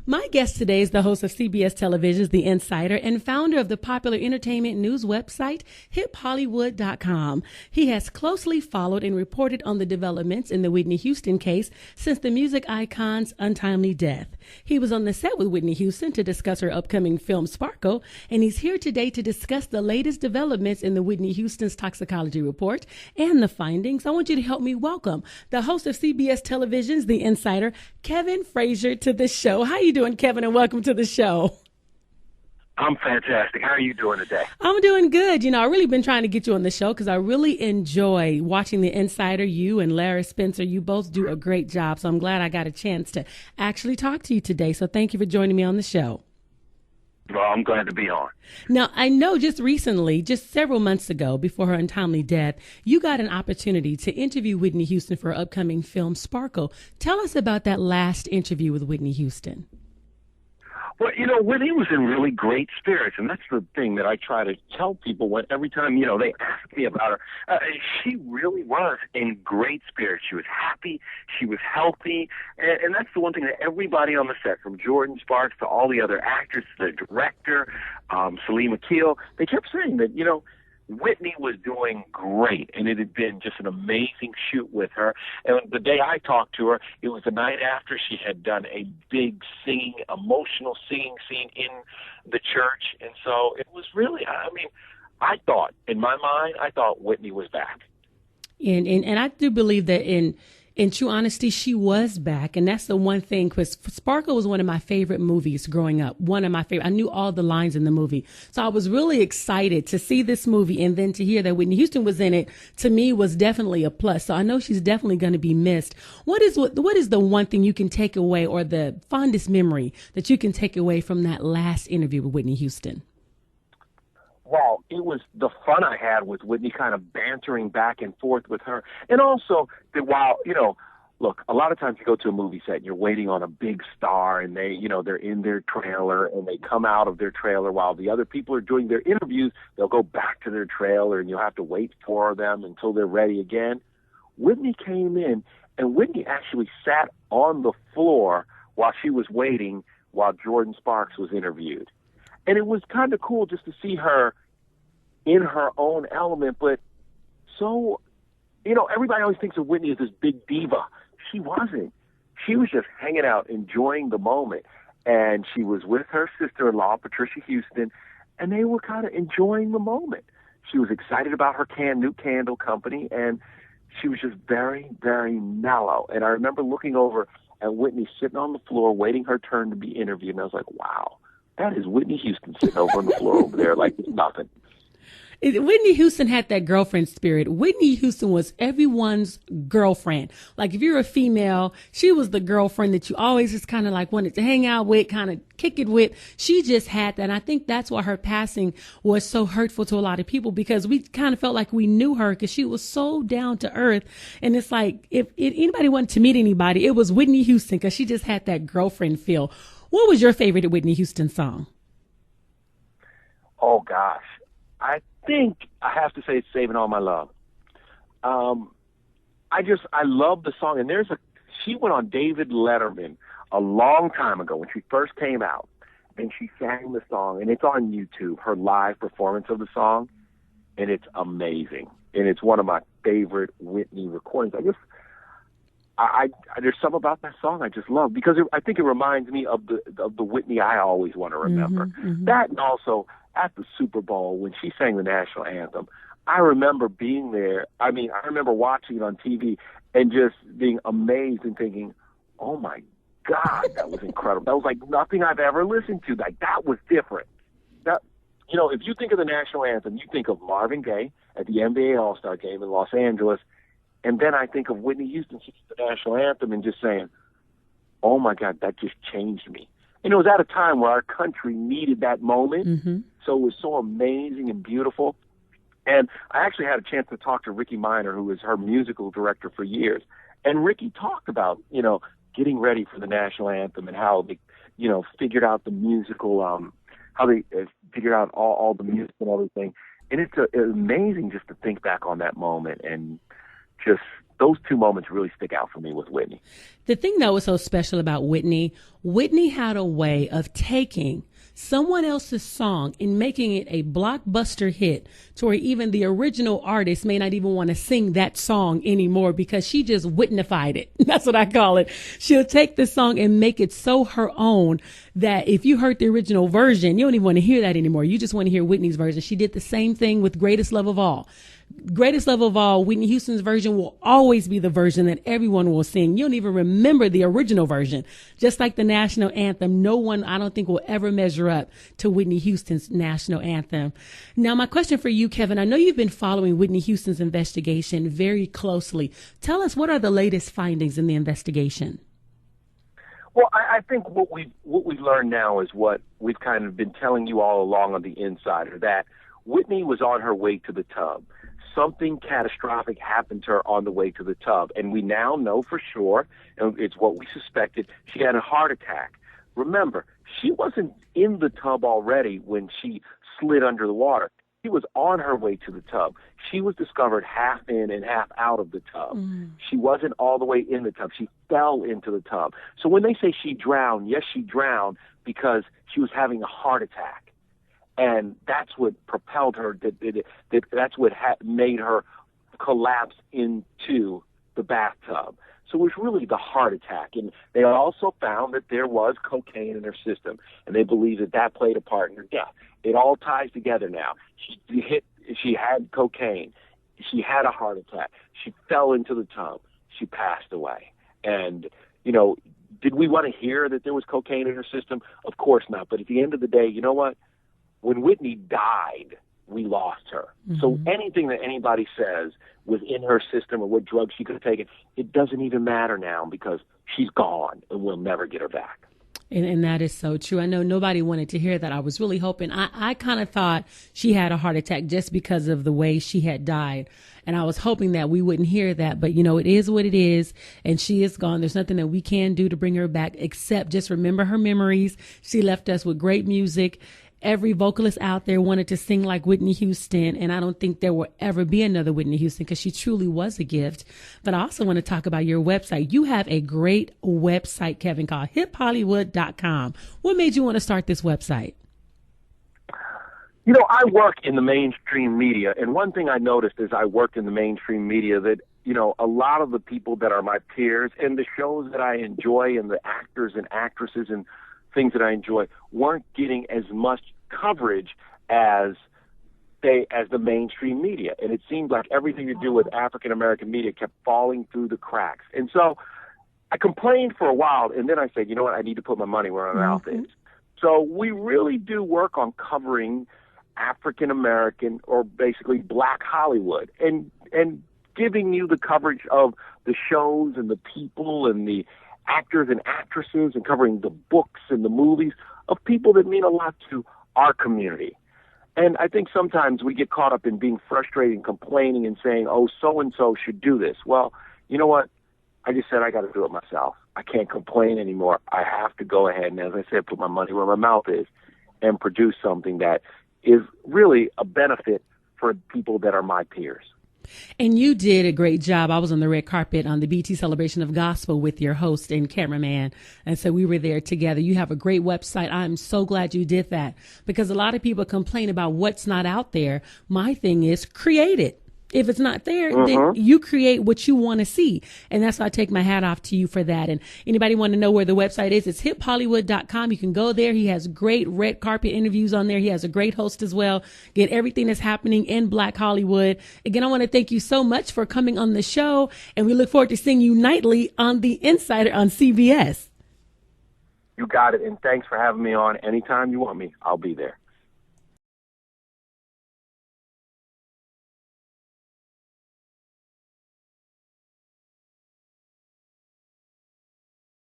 My guest today is the host of CBS Television's The Insider and founder of the popular entertainment news website, HipHollywood.com. He has closely followed and reported on the developments in the Whitney Houston case since the music icon's untimely death. He was on the set with Whitney Houston to discuss her upcoming film Sparkle, and he's here today to discuss the latest developments in the Whitney Houston's toxicology report and the findings. I want you to help me welcome the host of CBS Television's The Insider, Kevin Fraser, to the show. How you doing, Kevin, and welcome to the show. I'm fantastic. How are you doing today? I'm doing good. You know, I've really been trying to get you on the show because I really enjoy watching The Insider. You and Larry Spencer, you both do a great job. So I'm glad I got a chance to actually talk to you today. So thank you for joining me on the show. Well, I'm glad to be on. Now, I know just recently, just several months ago, before her untimely death, you got an opportunity to interview Whitney Houston for her upcoming film Sparkle. Tell us about that last interview with Whitney Houston. Well, Whitney was in really great spirits, and that's the thing that I try to tell people every time, they ask me about her. She really was in great spirits. She was happy. She was healthy. And that's the one thing that everybody on the set, from Jordan Sparks to all the other actors, the director, Salim Akil, they kept saying that, Whitney was doing great, and it had been just an amazing shoot with her. And the day I talked to her, it was the night after she had done a big emotional singing scene in the church. And so it was really, I thought, in my mind, Whitney was back. And I do believe that in true honesty, she was back. And that's the one thing, because Sparkle was one of my favorite movies growing up. One of my favorite. I knew all the lines in the movie. So I was really excited to see this movie, and then to hear that Whitney Houston was in it, to me, was definitely a plus. So I know she's definitely going to be missed. What is the one thing you can take away, or the fondest memory that you can take away from that last interview with Whitney Houston? Well, it was the fun I had with Whitney, kind of bantering back and forth with her. And also that while, look, a lot of times you go to a movie set and you're waiting on a big star, and they're in their trailer, and they come out of their trailer while the other people are doing their interviews. They'll go back to their trailer, and you'll have to wait for them until they're ready again. Whitney came in, and Whitney actually sat on the floor while she was waiting while Jordan Sparks was interviewed. And it was kind of cool just to see her in her own element. But so, everybody always thinks of Whitney as this big diva. She wasn't. She was just hanging out, enjoying the moment. And she was with her sister-in-law, Patricia Houston, and they were kind of enjoying the moment. She was excited about her new candle company, and she was just very, very mellow. And I remember looking over at Whitney sitting on the floor, waiting her turn to be interviewed, and I was like, wow. That is Whitney Houston sitting over on the floor over there like it's nothing. Whitney Houston had that girlfriend spirit. Whitney Houston was everyone's girlfriend. Like, if you're a female, she was the girlfriend that you always just kind of like wanted to hang out with, kind of kick it with. She just had that. And I think that's why her passing was so hurtful to a lot of people, because we kind of felt like we knew her because she was so down to earth. And it's like, if anybody wanted to meet anybody, it was Whitney Houston, because she just had that girlfriend feel. What was your favorite Whitney Houston song? Oh, gosh. I think I have to say it's Saving All My Love. I love the song. And she went on David Letterman a long time ago when she first came out, and she sang the song, and it's on YouTube, her live performance of the song, and it's amazing. And it's one of my favorite Whitney recordings. There's something about that song I just love, because I think it reminds me of the Whitney I always want to remember. Mm-hmm. That, and also at the Super Bowl when she sang the national anthem, I remember being there. I remember watching it on TV and just being amazed and thinking, oh my God, that was incredible. That was like nothing I've ever listened to. Like, that was different. That, if you think of the national anthem, you think of Marvin Gaye at the NBA All-Star game in Los Angeles. And then I think of Whitney Houston singing the national anthem and just saying, oh, my God, that just changed me. And it was at a time where our country needed that moment. Mm-hmm. So it was so amazing and beautiful. And I actually had a chance to talk to Ricky Minor, who was her musical director for years. And Ricky talked about, getting ready for the national anthem and how they, figured out the musical, how they figured out all the music and everything. And it's amazing just to think back on that moment and just those two moments really stick out for me with Whitney. The thing that was so special about Whitney had a way of taking someone else's song and making it a blockbuster hit to where even the original artist may not even want to sing that song anymore because she just Whitnified it. That's what I call it. She'll take the song and make it so her own that if you heard the original version, you don't even want to hear that anymore. You just want to hear Whitney's version. She did the same thing with Greatest Love of All. Greatest Love of All, Whitney Houston's version will always be the version that everyone will sing. You don't even remember the original version. Just like the national anthem, no one, I don't think, will ever measure up to Whitney Houston's national anthem. Now, my question for you, Kevin, I know you've been following Whitney Houston's investigation very closely. Tell us, what are the latest findings in the investigation? Well, I think what we've learned now is what we've kind of been telling you all along on the Insider, that Whitney was on her way to the tub. Something catastrophic happened to her on the way to the tub, and we now know for sure, and it's what we suspected, she had a heart attack. Remember, she wasn't in the tub already when she slid under the water. She was on her way to the tub. She was discovered half in and half out of the tub. She wasn't all the way in the tub. She fell into the tub. So when they say she drowned, yes, she drowned because she was having a heart attack. And that's what propelled her, that's what made her collapse into the bathtub. So it was really the heart attack. And they also found that there was cocaine in her system, and they believe that played a part in her death. It all ties together now. She had cocaine. She had a heart attack. She fell into the tub. She passed away. And, did we want to hear that there was cocaine in her system? Of course not. But at the end of the day, you know what? When Whitney died, we lost her. So anything that anybody says was in her system or what drugs she could have taken, it doesn't even matter now because she's gone and we'll never get her back. And that is so true. I know nobody wanted to hear that. I was really hoping. I kind of thought she had a heart attack just because of the way she had died. And I was hoping that we wouldn't hear that. But, it is what it is. And she is gone. There's nothing that we can do to bring her back except just remember her memories. She left us with great music. Every vocalist out there wanted to sing like Whitney Houston, and I don't think there will ever be another Whitney Houston because she truly was a gift. But I also want to talk about your website. You have a great website, Kevin, called hiphollywood.com. What made you want to start this website? I work in the mainstream media, and one thing I noticed as I worked in the mainstream media that, a lot of the people that are my peers and the shows that I enjoy and the actors and actresses and things that I enjoy weren't getting as much coverage as the mainstream media. And it seemed like everything to do with African American media kept falling through the cracks. And so I complained for a while, and then I said, you know what, I need to put my money where my mouth is. So we really do work on covering African American, or basically Black Hollywood, and giving you the coverage of the shows and the people and the actors and actresses, and covering the books and the movies of people that mean a lot to our community. And I think sometimes we get caught up in being frustrated and complaining and saying, oh, so-and-so should do this. Well, you know what? I just said I got to do it myself. I can't complain anymore. I have to go ahead and, as I said, put my money where my mouth is and produce something that is really a benefit for people that are my peers. And you did a great job. I was on the red carpet on the BT Celebration of Gospel with your host and cameraman. And so we were there together. You have a great website. I'm so glad you did that because a lot of people complain about what's not out there. My thing is create it. If it's not there, then you create what you want to see. And that's why I take my hat off to you for that. And anybody want to know where the website is, it's hiphollywood.com. You can go there. He has great red carpet interviews on there. He has a great host as well. Get everything that's happening in Black Hollywood. Again, I want to thank you so much for coming on the show. And we look forward to seeing you nightly on The Insider on CBS. You got it. And thanks for having me on. Anytime you want me, I'll be there.